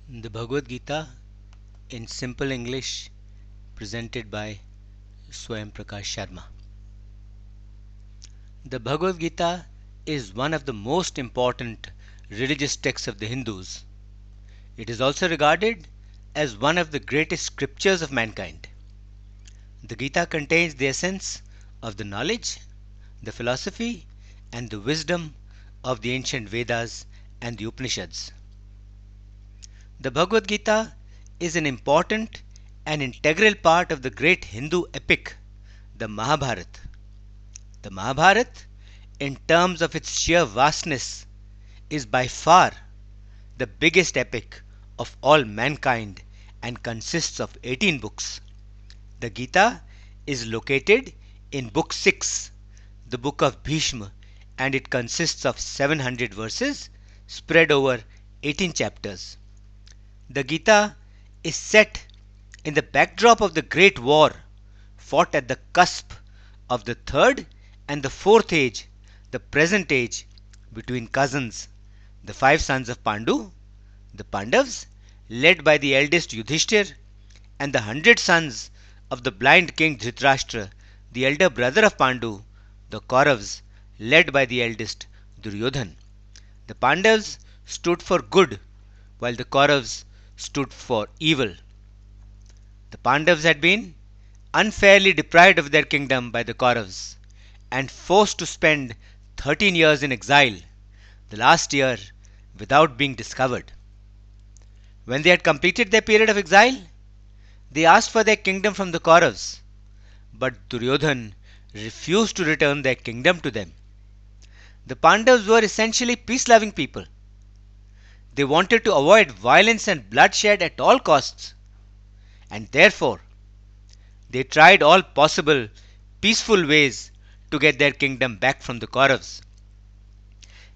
The Bhagavad Gita in simple English, presented by Swayam Prakash Sharma. The Bhagavad Gita is one of the most important religious texts of the Hindus. It is also regarded as one of the greatest scriptures of mankind. The Gita contains the essence of the knowledge, the philosophy, and the wisdom of the ancient Vedas and the Upanishads. The Bhagavad Gita is an important and integral part of the great Hindu epic, the Mahabharata. The Mahabharata, in terms of its sheer vastness, is by far the biggest epic of all mankind and consists of 18 books. The Gita is located in Book 6, the book of Bhishma, and it consists of 700 verses spread over 18 chapters. The Gita is set in the backdrop of the great war fought at the cusp of the third and the fourth age, the present age, between cousins, the 5 sons of Pandu, the Pandavas, led by the eldest Yudhishthir, and the 100 sons of the blind king Dhritarashtra, the elder brother of Pandu, the Kauravas, led by the eldest Duryodhan. The Pandavas stood for good, while the Kauravas stood for evil. The Pandavas had been unfairly deprived of their kingdom by the Kauravas and forced to spend 13 years in exile, the last year without being discovered. When they had completed their period of exile, they asked for their kingdom from the Kauravas, but Duryodhan refused to return their kingdom to them. The Pandavas were essentially peace-loving people. They wanted to avoid violence and bloodshed at all costs, and therefore they tried all possible peaceful ways to get their kingdom back from the Kauravas.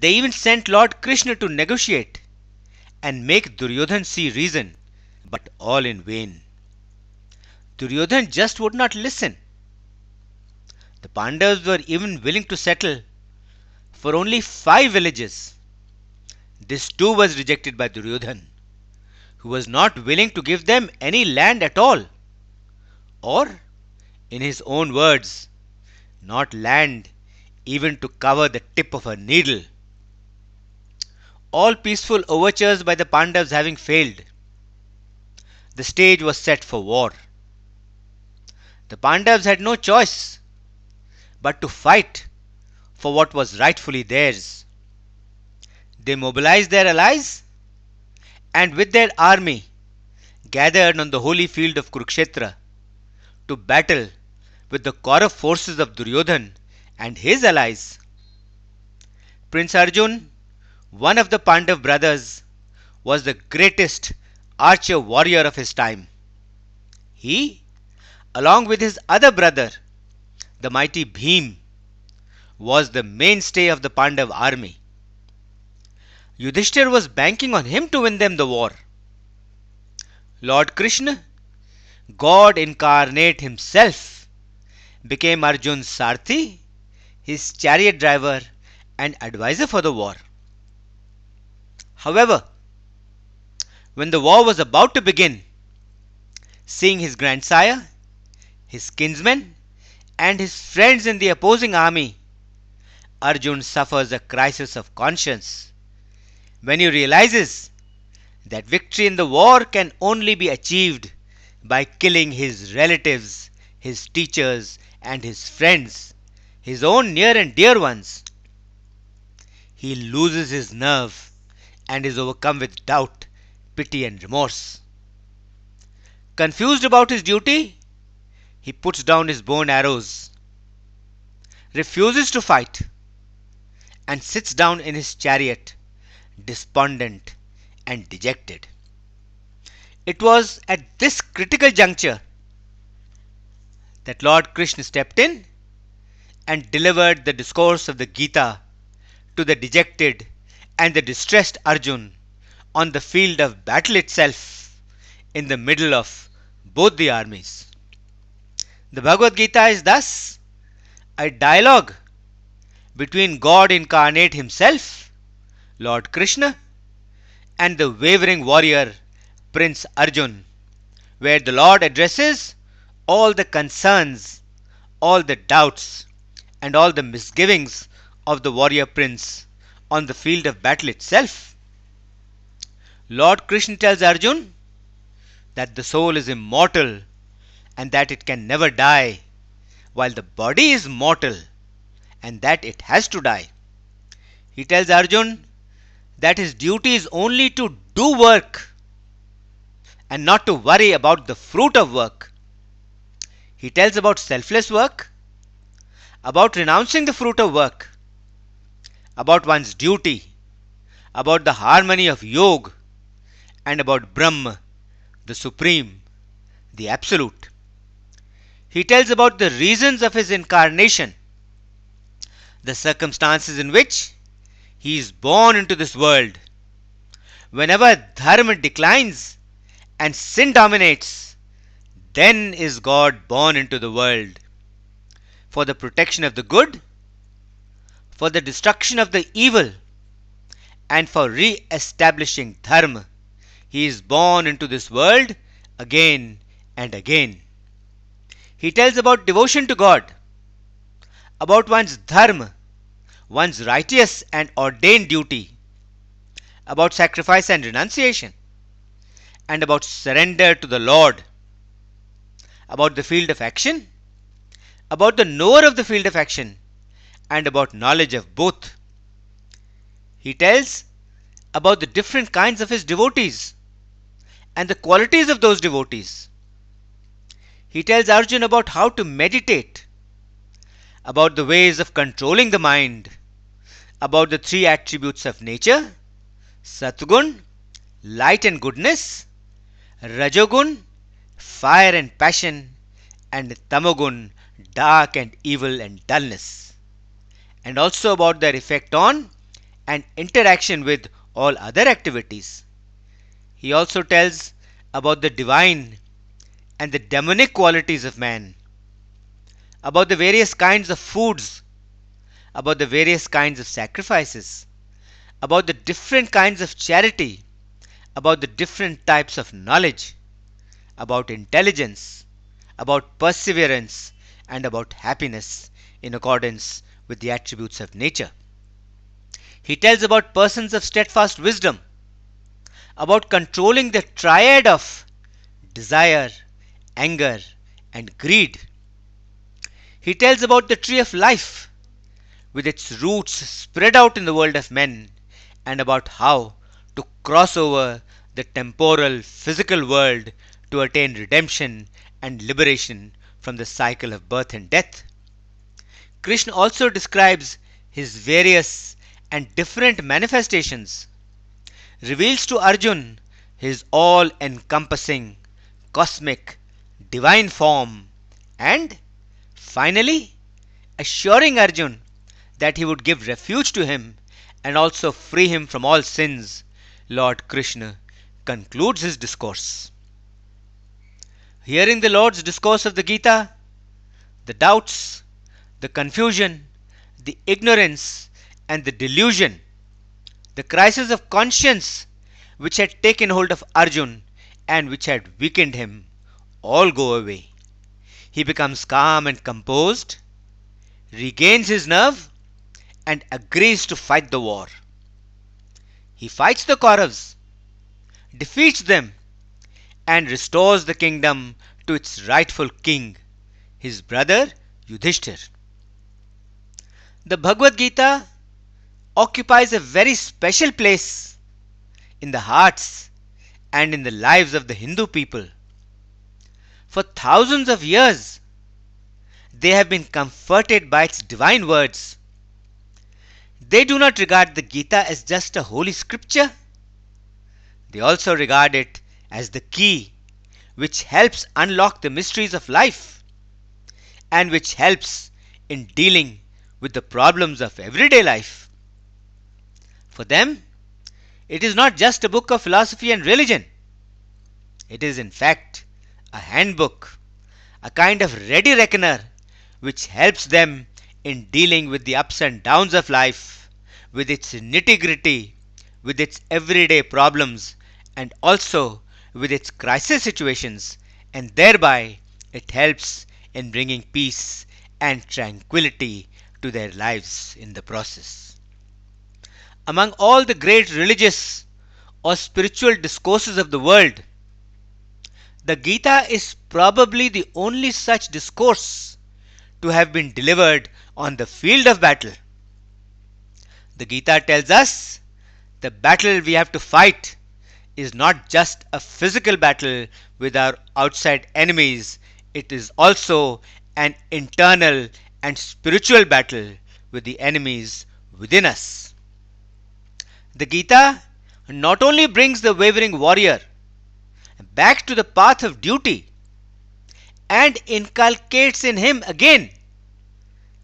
They even sent Lord Krishna to negotiate and make Duryodhan see reason, but all in vain. Duryodhan just would not listen. The Pandavas were even willing to settle for only 5 villages. This too was rejected by Duryodhan, who was not willing to give them any land at all, or, in his own words, not land even to cover the tip of a needle. All peaceful overtures by the Pandavas having failed, the stage was set for war. The Pandavas had no choice but to fight for what was rightfully theirs. They mobilized their allies and with their army gathered on the holy field of Kurukshetra to battle with the Kaurav forces of Duryodhan and his allies. Prince Arjun, one of the Pandav brothers, was the greatest archer warrior of his time. He, along with his other brother, the mighty Bhim, was the mainstay of the Pandav army. Yudhishthir was banking on him to win them the war. Lord Krishna, God incarnate himself, became Arjun's Sarthi, his chariot driver and advisor for the war. However, when the war was about to begin, seeing his grandsire, his kinsmen, and his friends in the opposing army, Arjun suffers a crisis of conscience when he realizes that victory in the war can only be achieved by killing his relatives, his teachers, and his friends, his own near and dear ones. He loses his nerve and is overcome with doubt, pity, and remorse. Confused about his duty, he puts down his bow and arrows, refuses to fight, and sits down in his chariot, despondent and dejected. It was at this critical juncture that Lord Krishna stepped in and delivered the discourse of the Gita to the dejected and the distressed Arjun on the field of battle itself, in the middle of both the armies. The Bhagavad Gita is thus a dialogue between God incarnate himself, Lord Krishna, and the wavering warrior Prince Arjun, where the Lord addresses all the concerns, all the doubts, and all the misgivings of the warrior prince on the field of battle itself. Lord Krishna tells Arjun that the soul is immortal and that it can never die, while the body is mortal and that it has to die. He tells Arjun that his duty is only to do work and not to worry about the fruit of work. He tells about selfless work, about renouncing the fruit of work, about one's duty, about the harmony of yoga, and about Brahma, the Supreme, the Absolute. He tells about the reasons of his incarnation, the circumstances in which he is born into this world. Whenever dharma declines and sin dominates, then is God born into the world. For the protection of the good, for the destruction of the evil, and for re-establishing dharma, he is born into this world again and again. He tells about devotion to God, about one's dharma, one's righteous and ordained duty, about sacrifice and renunciation, and about surrender to the Lord, about the field of action, about the knower of the field of action, and about knowledge of both. He tells about the different kinds of his devotees and the qualities of those devotees. He tells Arjun about how to meditate, about the ways of controlling the mind, about the three attributes of nature: Satgun, light and goodness; Rajogun, fire and passion; and Tamogun, dark and evil and dullness. And also about their effect on and interaction with all other activities. He also tells about the divine and the demonic qualities of man, about the various kinds of foods, about the various kinds of sacrifices, about the different kinds of charity, about the different types of knowledge, about intelligence, about perseverance, and about happiness in accordance with the attributes of nature. He tells about persons of steadfast wisdom, about controlling the triad of desire, anger, and greed. He tells about the tree of life, with its roots spread out in the world of men, and about how to cross over the temporal, physical world to attain redemption and liberation from the cycle of birth and death. Krishna also describes his various and different manifestations, reveals to Arjun his all-encompassing, cosmic, divine form, and finally assuring Arjun that he would give refuge to him and also free him from all sins. Lord Krishna concludes his discourse. Hearing the Lord's discourse of the Gita, the doubts, the confusion, the ignorance, and the delusion, the crisis of conscience which had taken hold of Arjun and which had weakened him, all go away. He becomes calm and composed, regains his nerve, and agrees to fight the war. He fights the Kauravas, defeats them, and restores the kingdom to its rightful king, his brother Yudhishthir. The Bhagavad Gita occupies a very special place in the hearts and in the lives of the Hindu people. For thousands of years, they have been comforted by its divine words. They do not regard the Gita as just a holy scripture. They also regard it as the key which helps unlock the mysteries of life and which helps in dealing with the problems of everyday life. For them, it is not just a book of philosophy and religion. It is in fact a handbook, a kind of ready reckoner which helps them in dealing with the ups and downs of life, with its nitty-gritty, with its everyday problems, and also with its crisis situations, and thereby it helps in bringing peace and tranquility to their lives in the process. Among all the great religious or spiritual discourses of the world, the Gita is probably the only such discourse to have been delivered on the field of battle. The Gita tells us the battle we have to fight is not just a physical battle with our outside enemies, it is also an internal and spiritual battle with the enemies within us. The Gita not only brings the wavering warrior back to the path of duty and inculcates in him again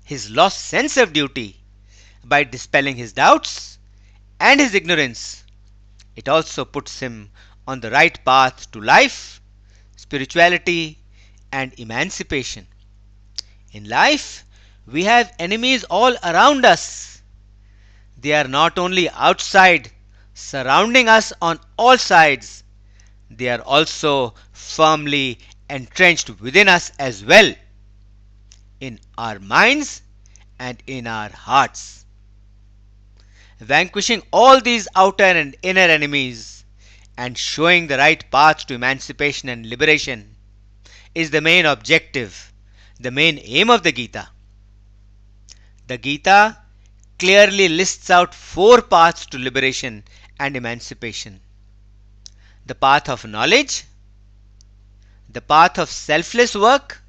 his lost sense of duty by dispelling his doubts and his ignorance, it also puts him on the right path to life, spirituality, and emancipation. In life, we have enemies all around us. They are not only outside, surrounding us on all sides, they are also firmly entrenched within us as well, in our minds and in our hearts. Vanquishing all these outer and inner enemies and showing the right path to emancipation and liberation is the main objective, the main aim of the Gita. The Gita clearly lists out four paths to liberation and emancipation: the path of knowledge, the path of selfless work,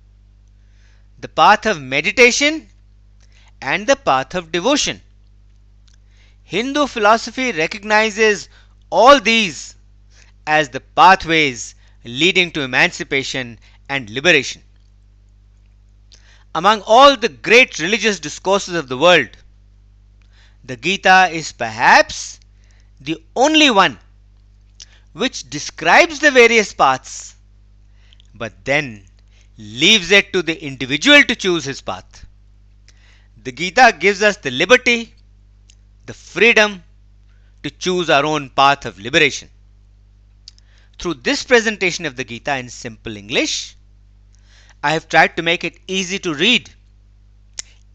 the path of meditation, and the path of devotion. Hindu philosophy recognizes all these as the pathways leading to emancipation and liberation. Among all the great religious discourses of the world, the Gita is perhaps the only one which describes the various paths, but then leaves it to the individual to choose his path. The Gita gives us the liberty, the freedom to choose our own path of liberation. Through this presentation of the Gita in simple English, I have tried to make it easy to read,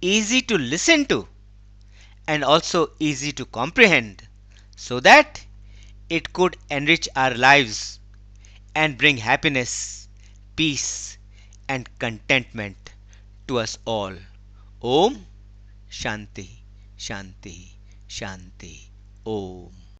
easy to listen to, and also easy to comprehend, so that it could enrich our lives and bring happiness, peace, and contentment to us all. Om Shanti Shanti Shanti Om.